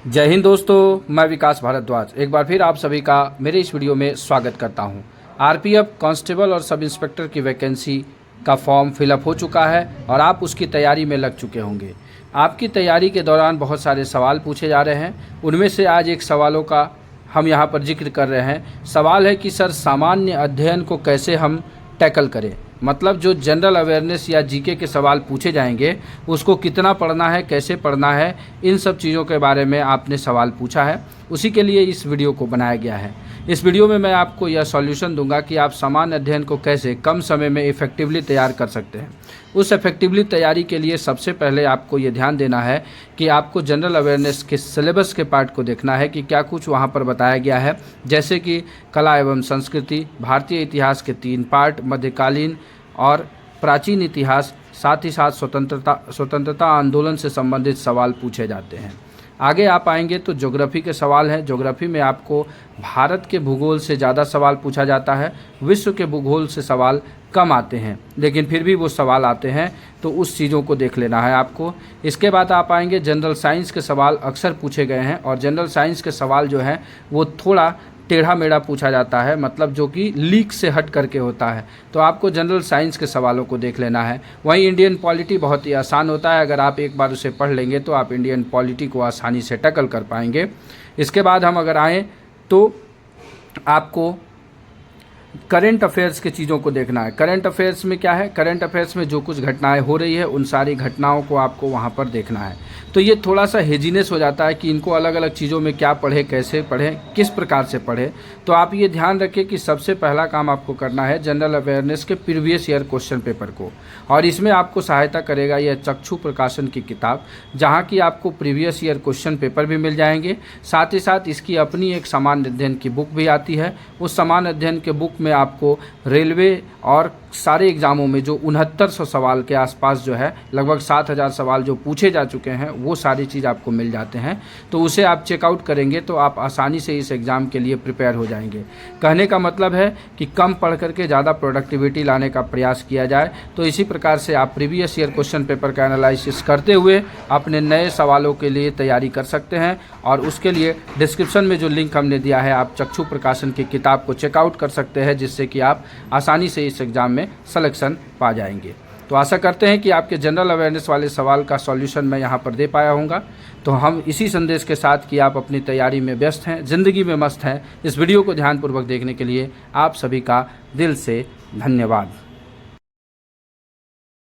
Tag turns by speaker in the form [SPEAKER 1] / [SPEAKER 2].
[SPEAKER 1] जय हिंद दोस्तों, मैं विकास भारद्वाज एक बार फिर आप सभी का मेरे इस वीडियो में स्वागत करता हूं। आरपीएफ कांस्टेबल और सब इंस्पेक्टर की वैकेंसी का फॉर्म फिलअप हो चुका है और आप उसकी तैयारी में लग चुके होंगे। आपकी तैयारी के दौरान बहुत सारे सवाल पूछे जा रहे हैं। उनमें से आज एक सवालों का हम यहाँ पर जिक्र कर रहे हैं। सवाल है कि सर, सामान्य अध्ययन को कैसे हम टैकल करें, मतलब जो जनरल अवेयरनेस या जीके के सवाल पूछे जाएंगे उसको कितना पढ़ना है, कैसे पढ़ना है, इन सब चीज़ों के बारे में आपने सवाल पूछा है। उसी के लिए इस वीडियो को बनाया गया है। इस वीडियो में मैं आपको यह सॉल्यूशन दूंगा कि आप सामान्य अध्ययन को कैसे कम समय में इफ़ेक्टिवली तैयार कर सकते हैं। उस इफ़ेक्टिवली तैयारी के लिए सबसे पहले आपको ये ध्यान देना है कि आपको जनरल अवेयरनेस के सिलेबस के पार्ट को देखना है कि क्या कुछ वहाँ पर बताया गया है, जैसे कि कला एवं संस्कृति, भारतीय इतिहास के 3 पार्ट, मध्यकालीन और प्राचीन इतिहास, साथ ही साथ स्वतंत्रता आंदोलन से संबंधित सवाल पूछे जाते हैं। आगे आप आएंगे तो ज्योग्राफी के सवाल हैं। ज्योग्राफी में आपको भारत के भूगोल से ज़्यादा सवाल पूछा जाता है, विश्व के भूगोल से सवाल कम आते हैं, लेकिन फिर भी वो सवाल आते हैं, तो उस चीज़ों को देख लेना है आपको। इसके बाद आप आएंगे जनरल साइंस के सवाल अक्सर पूछे गए हैं और जनरल साइंस के सवाल जो हैं वो थोड़ा टेढ़ा मेढ़ा पूछा जाता है, मतलब जो कि लीक से हट करके होता है, तो आपको जनरल साइंस के सवालों को देख लेना है। वहीं इंडियन पॉलिटी बहुत ही आसान होता है, अगर आप एक बार उसे पढ़ लेंगे तो आप इंडियन पॉलिटी को आसानी से टैकल कर पाएंगे। इसके बाद हम अगर आएँ तो आपको करंट अफेयर्स के चीज़ों को देखना है। करंट अफेयर्स में क्या है, करंट अफेयर्स में जो कुछ घटनाएं हो रही है उन सारी घटनाओं को आपको वहां पर देखना है। तो ये थोड़ा सा हेजीनेस हो जाता है कि इनको अलग अलग चीज़ों में क्या पढ़े, कैसे पढ़ें, किस प्रकार से पढ़ें। तो आप ये ध्यान रखें कि सबसे पहला काम आपको करना है जनरल अवेयरनेस के प्रीवियस ईयर क्वेश्चन पेपर को, और इसमें आपको सहायता करेगा यह चक्षु प्रकाशन की किताब, जहाँ की आपको प्रीवियस ईयर क्वेश्चन पेपर भी मिल जाएंगे। साथ ही साथ इसकी अपनी एक सामान्य अध्ययन की बुक भी आती है। उस सामान्य अध्ययन के बुक में आपको रेलवे और सारे एग्ज़ामों में जो 6900 सवाल के आसपास जो है, लगभग 7000 सवाल जो पूछे जा चुके हैं, वो सारी चीज़ आपको मिल जाते हैं। तो उसे आप चेकआउट करेंगे तो आप आसानी से इस एग्ज़ाम के लिए प्रिपेयर हो जाएंगे। कहने का मतलब है कि कम पढ़ करके ज़्यादा प्रोडक्टिविटी लाने का प्रयास किया जाए। तो इसी प्रकार से आप प्रीवियस ईयर क्वेश्चन पेपर का एनालिसिस करते हुए अपने नए सवालों के लिए तैयारी कर सकते हैं। और उसके लिए डिस्क्रिप्शन में जो लिंक हमने दिया है, आप चक्षु प्रकाशन की किताब को चेकआउट कर सकते हैं, जिससे कि आप आसानी से इस एग्ज़ाम में सिलेक्शन पा जाएंगे। तो आशा करते हैं कि आपके जनरल अवेयरनेस वाले सवाल का सॉल्यूशन मैं यहाँ पर दे पाया हूँगा। तो हम इसी संदेश के साथ कि आप अपनी तैयारी में व्यस्त हैं, ज़िंदगी में मस्त हैं, इस वीडियो को ध्यानपूर्वक देखने के लिए आप सभी का दिल से धन्यवाद।